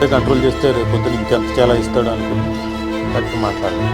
Control చేస్తే రేపు పొద్దున ఇంకెంత చాలా ఇస్తాడు అనుకుని కరెక్ట్ మాట్లాడాలి.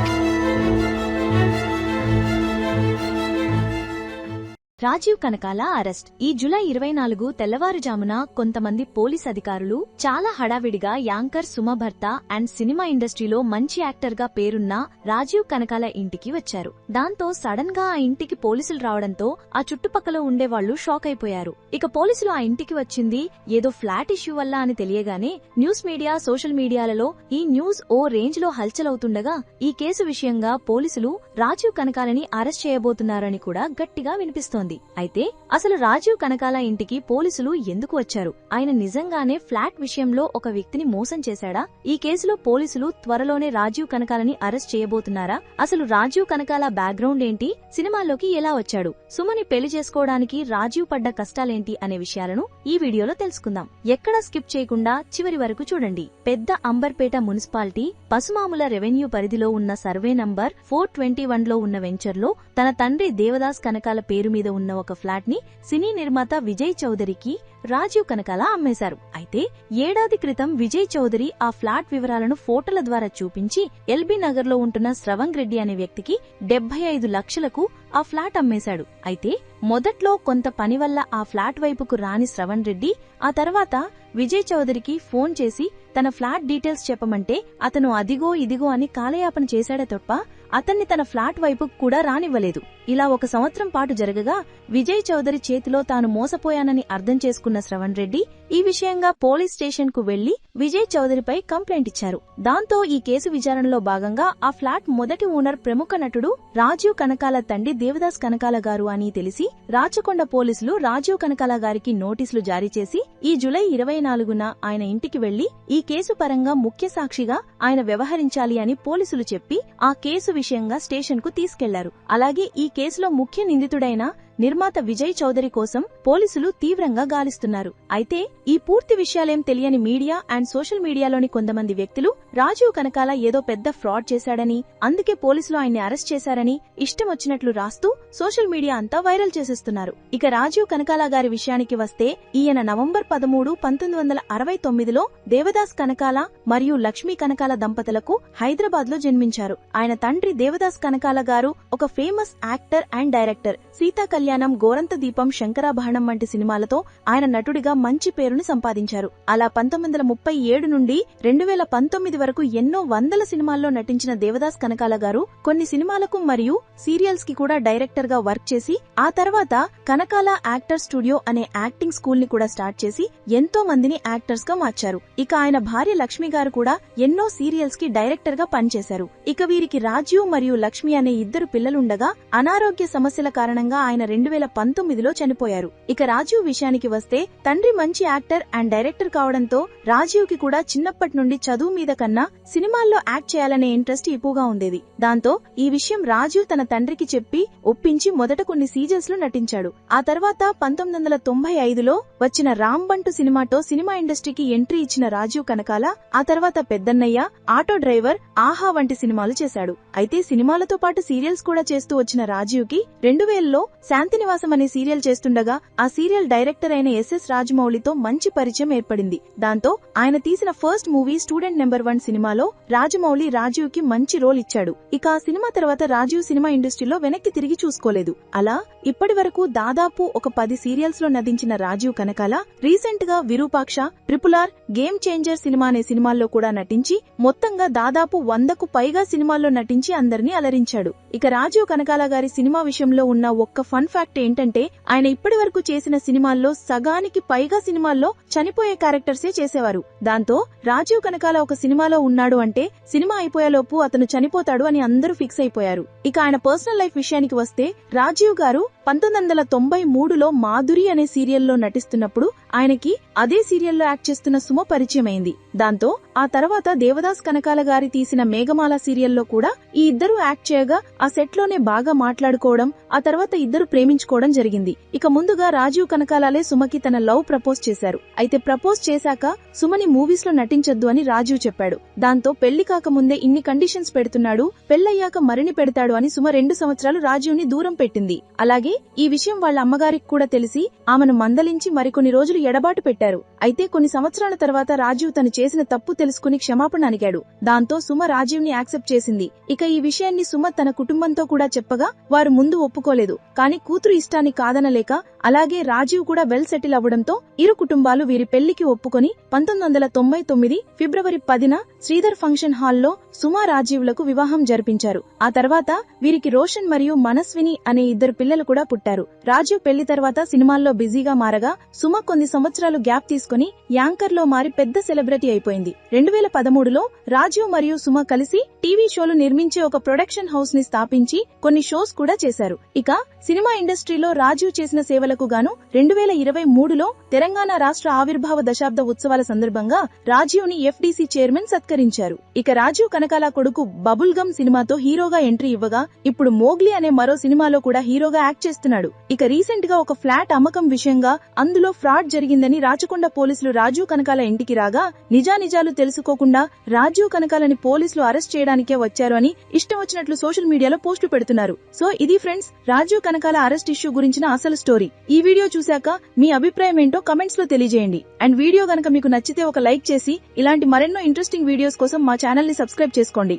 రాజీవ్ కనకాల అరెస్ట్. ఈ జూలై 24 తెల్లవారుజామున కొంతమంది పోలీస్ అధికారులు చాలా హడావిడిగా యాంకర్ సుమ భర్త అండ్ సినిమా ఇండస్ట్రీలో మంచి యాక్టర్ గా పేరున్న రాజీవ్ కనకాల ఇంటికి వచ్చారు. దాంతో సడన్ గా ఆ ఇంటికి పోలీసులు రావడంతో ఆ చుట్టుపక్కల ఉండేవాళ్లు షాక్ అయిపోయారు. ఇక పోలీసులు ఆ ఇంటికి వచ్చింది ఏదో ఫ్లాట్ ఇష్యూ వల్ల అని తెలియగానే న్యూస్ మీడియా, సోషల్ మీడియాలలో ఈ న్యూస్ ఓ రేంజ్ లో హల్చలవుతుండగా ఈ కేసు విషయంగా పోలీసులు రాజీవ్ కనకాలని అరెస్ట్ చేయబోతున్నారని కూడా గట్టిగా వినిపిస్తోంది. అయితే అసలు రాజీవ్ కనకాల ఇంటికి పోలీసులు ఎందుకు వచ్చారు? ఆయన నిజంగానే ఫ్లాట్ విషయంలో ఒక వ్యక్తిని మోసం చేశాడా? ఈ కేసులో పోలీసులు త్వరలోనే రాజీవ్ కనకాలని అరెస్ట్ చేయబోతున్నారా? అసలు రాజీవ్ కనకాల బ్యాక్గ్రౌండ్ ఏంటి? సినిమాల్లోకి ఎలా వచ్చాడు? సుమని పెళ్లి చేసుకోవడానికి రాజీవ్ పడ్డ కష్టాలేంటి అనే విషయాలను ఈ వీడియోలో తెలుసుకుందాం. ఎక్కడా స్కిప్ చేయకుండా చివరి వరకు చూడండి. పెద్ద అంబర్పేట మున్సిపాలిటీ పసుమాముల రెవెన్యూ పరిధిలో ఉన్న సర్వే నంబర్ 421లో ఉన్న వెంచర్లో తన తండ్రి దేవదాస్ కనకాల పేరు మీద ఉన్న ఒక ఫ్లాట్ ని సినీ నిర్మాత విజయ్ చౌదరికి రాజీవ్ కనకాల అమ్మేశారు. అయితే ఏడాది క్రితం విజయ్ చౌదరి ఆ ఫ్లాట్ వివరాలను ఫోటోల ద్వారా చూపించి ఎల్బీ నగర్ లో ఉంటున్న శ్రవంగ్ రెడ్డి అనే వ్యక్తికి 75 లక్షలకు ఆ ఫ్లాట్ అమ్మేశాడు. అయితే మొదట్లో కొంత పని వల్ల ఆ ఫ్లాట్ వైపుకు రాని శ్రవణ్ రెడ్డి ఆ తర్వాత విజయ్ చౌదరికి ఫోన్ చేసి తన ఫ్లాట్ డీటెయిల్స్ చెప్పమంటే అతను అదిగో ఇదిగో అని కాలయాపన చేశాడే తప్ప అతన్ని తన ఫ్లాట్ వైపు కూడా రానివ్వలేదు. ఇలా 1 సంవత్సరం పాటు జరగగా విజయ్ చౌదరి చేతిలో తాను మోసపోయానని అర్థం చేసుకున్న శ్రవణ్ రెడ్డి ఈ విషయంగా పోలీస్ స్టేషన్ కు వెళ్లి విజయ్ చౌదరిపై కంప్లైంట్ ఇచ్చారు. దాంతో ఈ కేసు విచారణలో భాగంగా ఆ ఫ్లాట్ మొదటి ఓనర్ ప్రముఖ నటుడు రాజీవ్ కనకాల తండ్రి దేవదాస్ కనకాల గారు అని తెలిసి రాచకొండ పోలీసులు రాజీవ్ కనకాల గారికి నోటీసులు జారీ చేసి ఈ జూలై 24న ఆయన ఇంటికి వెళ్లి ఈ కేసు పరంగా ముఖ్య సాక్షిగా ఆయన వ్యవహరించాలి అని పోలీసులు చెప్పి ఆ కేసు విషయంగా స్టేషన్ కు తీసుకెళ్లారు. అలాగే ఈ కేసులో ముఖ్య నిందితుడైన నిర్మాత విజయ్ చౌదరి కోసం పోలీసులు తీవ్రంగా గాలిస్తున్నారు. అయితే ఈ పూర్తి విషయాలేం తెలియని మీడియా అండ్ సోషల్ మీడియాలోని కొంతమంది వ్యక్తులు రాజీవ్ కనకాల ఏదో పెద్ద ఫ్రాడ్ చేశాడని, అందుకే పోలీసులు ఆయన్ని అరెస్ట్ చేశారని ఇష్టం వచ్చినట్లు రాస్తూ సోషల్ మీడియా అంతా వైరల్ చేసేస్తున్నారు. ఇక రాజీవ్ కనకాల గారి విషయానికి వస్తే ఈయన నవంబర్ 13, 1969లో దేవదాస్ కనకాల మరియు లక్ష్మీ కనకాల దంపతులకు హైదరాబాద్ లో జన్మించారు. ఆయన తండ్రి దేవదాస్ కనకాల గారు ఒక famous actor and director. Sita కళ్యాణం, గోరంత దీపం, శంకరాభరణం వంటి సినిమాలతో ఆయన నటుడిగా మంచి పేరుని సంపాదించారు. అలా 1937 నుండి 2019 వరకు ఎన్నో వందల సినిమాల్లో నటించిన దేవదాస్ కనకాల గారు కొన్ని సినిమాలకు మరియు సీరియల్స్ కి కూడా డైరెక్టర్ గా వర్క్ చేసి ఆ తర్వాత కనకాల యాక్టర్ స్టూడియో అనే యాక్టింగ్ స్కూల్ ని కూడా స్టార్ట్ చేసి ఎంతో మందిని యాక్టర్స్ గా మార్చారు. ఇక ఆయన భార్య లక్ష్మి గారు కూడా ఎన్నో సీరియల్స్ కి డైరెక్టర్ గా పనిచేశారు. ఇక వీరికి రాజీవ్ మరియు లక్ష్మి అనే 2 పిల్లలుండగా అనారోగ్య సమస్యల కారణంగా ఆయన 2019లో చనిపోయారు. ఇక రాజీవ్ విషయానికి వస్తే తండ్రి మంచి యాక్టర్ అండ్ డైరెక్టర్ కావడంతో రాజీవ్ కి కూడా చిన్నప్పటి నుండి చదువు మీద కన్నా సినిమాల్లో యాక్ట్ చేయాలనే ఇంట్రెస్ట్ ఎక్కువగా ఉండేది. దాంతో ఈ విషయం రాజీవ్ తన తండ్రికి చెప్పి ఒప్పించి మొదట కొన్ని సీరియల్స్ లో నటించాడు. ఆ తర్వాత 1995లో వచ్చిన రాంబంటు సినిమాతో సినిమా ఇండస్ట్రీకి ఎంట్రీ ఇచ్చిన రాజీవ్ కనకాల ఆ తర్వాత పెద్దన్నయ్య, ఆటో డ్రైవర్, ఆహా వంటి సినిమాలు చేశాడు. అయితే సినిమాలతో పాటు సీరియల్స్ కూడా చేస్తూ వచ్చిన రాజీవ్ కి 2000లో శాంతినివాసం అనే సీరియల్ చేస్తుండగా ఆ సీరియల్ డైరెక్టర్ అయిన ఎస్ఎస్ రాజమౌళితో మంచి పరిచయం ఏర్పడింది. దాంతో ఆయన తీసిన ఫస్ట్ మూవీ స్టూడెంట్ నెంబర్ 1 సినిమాలో రాజమౌళి రాజీవ్ కి మంచి రోల్ ఇచ్చాడు. ఇక ఆ సినిమా తర్వాత రాజీవ్ సినిమా ఇండస్ట్రీలో వెనక్కి తిరిగి చూసుకోలేదు. అలా ఇప్పటి వరకు దాదాపు ఒక 10 సీరియల్స్ లో నటించిన రాజీవ్ కనకాల రీసెంట్ గా Virupaksha, triple R, game changer cinema అనే సినిమాల్లో కూడా నటించి మొత్తంగా దాదాపు 100కు పైగా సినిమాల్లో నటించి అందరినీ అలరించాడు. ఇక రాజీవ్ కనకాల గారి సినిమా విషయంలో ఉన్న ఒక్క ఫన్ ఫ్యాక్ట్ ఏంటంటే ఆయన ఇప్పటి వరకు చేసిన సినిమాల్లో సగానికి పైగా సినిమాల్లో చనిపోయే క్యారెక్టర్సే చేసేవారు. దాంతో రాజీవ్ కనకాల ఒక సినిమాలో ఉన్నాడు అంటే సినిమా అయిపోయేలోపు అతను చనిపోతాడు అని అందరూ ఫిక్స్ అయిపోయారు. ఇక ఆయన పర్సనల్ లైఫ్ విషయానికి వస్తే రాజీవ్ గారు 1993లో మాధురి అనే సీరియల్లో నటిస్తున్నప్పుడు ఆయనకి అదే సీరియల్లో యాక్ట్ చేస్తున్న సుమ పరిచయం అయింది. దాంతో ఆ తర్వాత దేవదాస్ కనకాల గారి తీసిన మేఘమాల సీరియల్లో కూడా ఈ ఇద్దరు యాక్ట్ చేయగా ఆ సెట్ లోనే బాగా మాట్లాడుకోవడం, ఆ తర్వాత ఇద్దరు ప్రేమించుకోవడం జరిగింది. ఇక ముందుగా రాజీవ్ కనకాలలే సుమకి తన లవ్ ప్రపోజ్ చేశారు. అయితే ప్రపోజ్ చేశాక సుమని మూవీస్ లో నటించొద్దు అని రాజీవ్ చెప్పాడు. దాంతో పెళ్లి కాకముందే ఇన్ని కండిషన్స్ పెడుతున్నాడు, పెళ్లయ్యాక మరిని పెడతాడు అని సుమ 2 సంవత్సరాలు రాజీవ్ ని దూరం పెట్టింది. అలాగే ఈ విషయం వాళ్ళ అమ్మగారికి కూడా తెలిసి ఆమెను మందలించి మరికొన్ని రోజులు ఎడబాటు పెట్టారు. అయితే కొన్ని సంవత్సరాల తర్వాత రాజీవ్ తను చేసిన తప్పు తెలుసుకుని క్షమాపణ అడిగాడు. దాంతో సుమ రాజీవ్ ని యాక్సెప్ట్ చేసింది. ఇక ఈ విషయాన్ని సుమ తన కుటుంబంతో కూడా చెప్పగా వారు ముందు ఒప్పుకోలేదు. కానీ కూతురు ఇష్టాన్ని కాదనలేక అలాగే రాజీవ్ కూడా వెల్ సెటిల్ అవ్వడంతో ఇరు కుటుంబాలు వీరి పెళ్లికి ఒప్పుకొని 1999 ఫిబ్రవరి 10న శ్రీధర్ ఫంక్షన్ హాల్లో సుమా రాజీవ్లకు వివాహం జరిపించారు. ఆ తర్వాత వీరికి రోషన్ మరియు మనస్విని అనే ఇద్దరు పిల్లలు కూడా పుట్టారు. రాజీవ్ పెళ్లి తర్వాత సినిమాల్లో బిజీగా మారగా సుమ కొన్ని సంవత్సరాలు గ్యాప్ తీసుకుని యాంకర్ లో మారి పెద్ద సెలబ్రిటీ అయిపోయింది. 2013లో రాజీవ్ మరియు సుమ కలిసి టీవీ షోలు నిర్మించే ఒక ప్రొడక్షన్ హౌస్ ని స్థాపించి కొన్ని షోస్ కూడా చేశారు. ఇక సినిమా ఇండస్ట్రీలో రాజీవ్ చేసిన సేవలకు గాను 2023లో తెలంగాణ రాష్ట్ర ఆవిర్భావ దశాబ్ద ఉత్సవాల సందర్భంగా రాజీవ్ ని ఎఫ్డీసీ చైర్మన్ సత్కరించారు. ఇక రాజీవ్ కనకాల కొడుకు బబుల్ గమ్ సినిమాతో హీరోగా ఎంట్రీ ఇవ్వగా ఇప్పుడు మోగ్లీ అనే మరో సినిమాలో కూడా హీరోగా యాక్ట్ చేస్తున్నాడు. ఇక రీసెంట్ గా ఒక ఫ్లాట్ అమ్మకం విషయంగా అందులో ఫ్రాడ్ జరిగిందని రాచకొండ పోలీసులు రాజీవ్ కనకాల ఇంటికి రాగా నిజానిజాలు తెలుసుకోకుండా రాజీవ్ కనకాలని పోలీసులు అరెస్ట్ చేయడానికే వచ్చారు అని ఇష్టం వచ్చినట్లు సోషల్ మీడియాలో పోస్టులు పెడుతున్నారు. సో ఇది friends Rajeev Kanakala arrest issue గురించిన అసలు స్టోరీ. ఈ వీడియో చూశాక మీ అభిప్రాయం ఏంటో కమెంట్స్ లో తెలియజేయండి. అండ్ వీడియో గనక మీకు నచ్చితే ఒక లైక్ చేసి ఇలాంటి మరెన్నో ఇంట్రెస్టింగ్ వీడియోస్ కోసం మా ఛానల్ ని సబ్స్క్రైబ్ చేసుకోండి.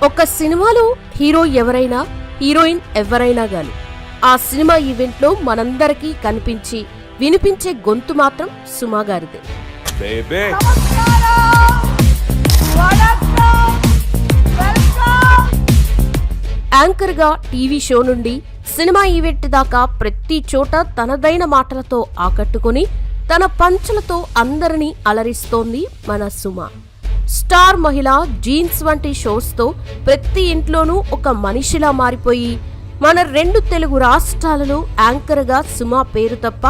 ఒక సినిమాలో హీరో ఎవరైనా హీరోయిన్ ఎవరైనా గాని ఆ సినిమా ఈవెంట్ లో మనందరికీ కనిపించి వినిపించే గొంతు మాత్రం సుమా గారిదే. యాంకర్ గా టీవీ షో నుండి సినిమా ఈవెంట్ దాకా ప్రతి చోట తనదైన మాటలతో ఆకట్టుకుని తన పంచులతో అందరినీ అలరిస్తోంది మన సుమ. స్టార్ మహిళ, జీన్స్ వంటి షోస్ తో ప్రతి ఇంట్లోనూ ఒక మనిషిలా మారిపోయి మన 2 తెలుగు రాష్ట్రాలలో యాంకర్ గా సుమ పేరు తప్ప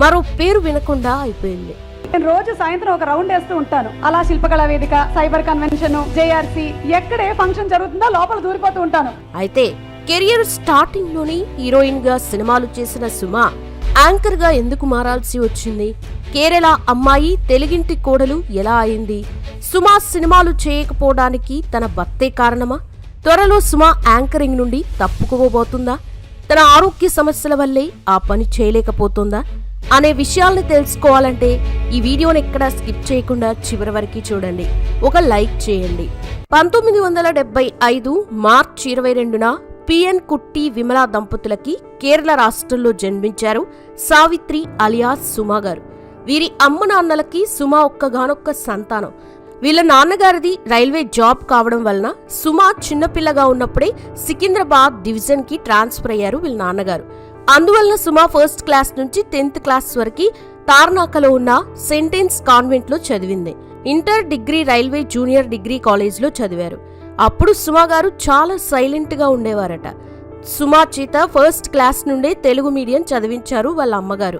మరో పేరు వినకుండా అయిపోయింది. నేను రోజు సాయంత్రం ఒక రౌండ్ వేస్తూ ఉంటాను. అలా శిల్పకళా వేదిక, సైబర్ కన్వెన్షన్, జేఆర్సీ ఎక్కడే ఫంక్షన్ జరుగుతుందో లోపల దూరిపోతూ ఉంటాను. అయితే కెరియర్ స్టార్టింగ్ లోని హీరోయిన్ గా సినిమాలు చేసిన సుమ యాంకర్ గా ఎందుకు మారాల్సి వచ్చింది? కేరళ అమ్మాయి తెలుగింటి కోడలు ఎలా అయింది? సుమ సినిమాలు చేయకపోవడానికి తన భర్తే కారణమా? త్వరలో సుమ యాంకరింగ్ నుండి తప్పుకోబోతుందా? తన ఆరోగ్య సమస్యల వల్లే ఆ పని చేయలేకపోతుందా అనే విషయాల్ని తెలుసుకోవాలంటే ఈ వీడియోని ఎక్కడా స్కిప్ చేయకుండా చివరి వరకు చూడండి. ఒక లైక్ చేయండి. 1975 మార్చి 22న పిఎన్ కుట్టి విమలా దంపతులకి కేరళ రాష్ట్రంలో జన్మించారు సావిత్రి అలియాస్ సుమ గారు. వీరి అమ్మ నాన్నలకి సుమ ఒక్కగానొక్క సంతానం. వీళ్ళ నాన్నగారిది రైల్వే జాబ్ కావడం వలన సుమ చిన్నపిల్లగా ఉన్నప్పుడే సికింద్రాబాద్ డివిజన్ కి ట్రాన్స్ఫర్ అయ్యారు వీళ్ళ నాన్నగారు. అందువలన సుమ 1st క్లాస్ నుంచి 10th క్లాస్ వరకు తార్నాకలో ఉన్న సెంటెన్స్ కాన్వెంట్ లో చదివింది. Inter, degree railway junior degree college లో చదివారు. అప్పుడు సుమ గారు చాలా సైలెంట్ గా ఉండేవారట. సుమ చేత 1st క్లాస్ నుండే తెలుగు మీడియం చదివించారు వాళ్ళ అమ్మగారు.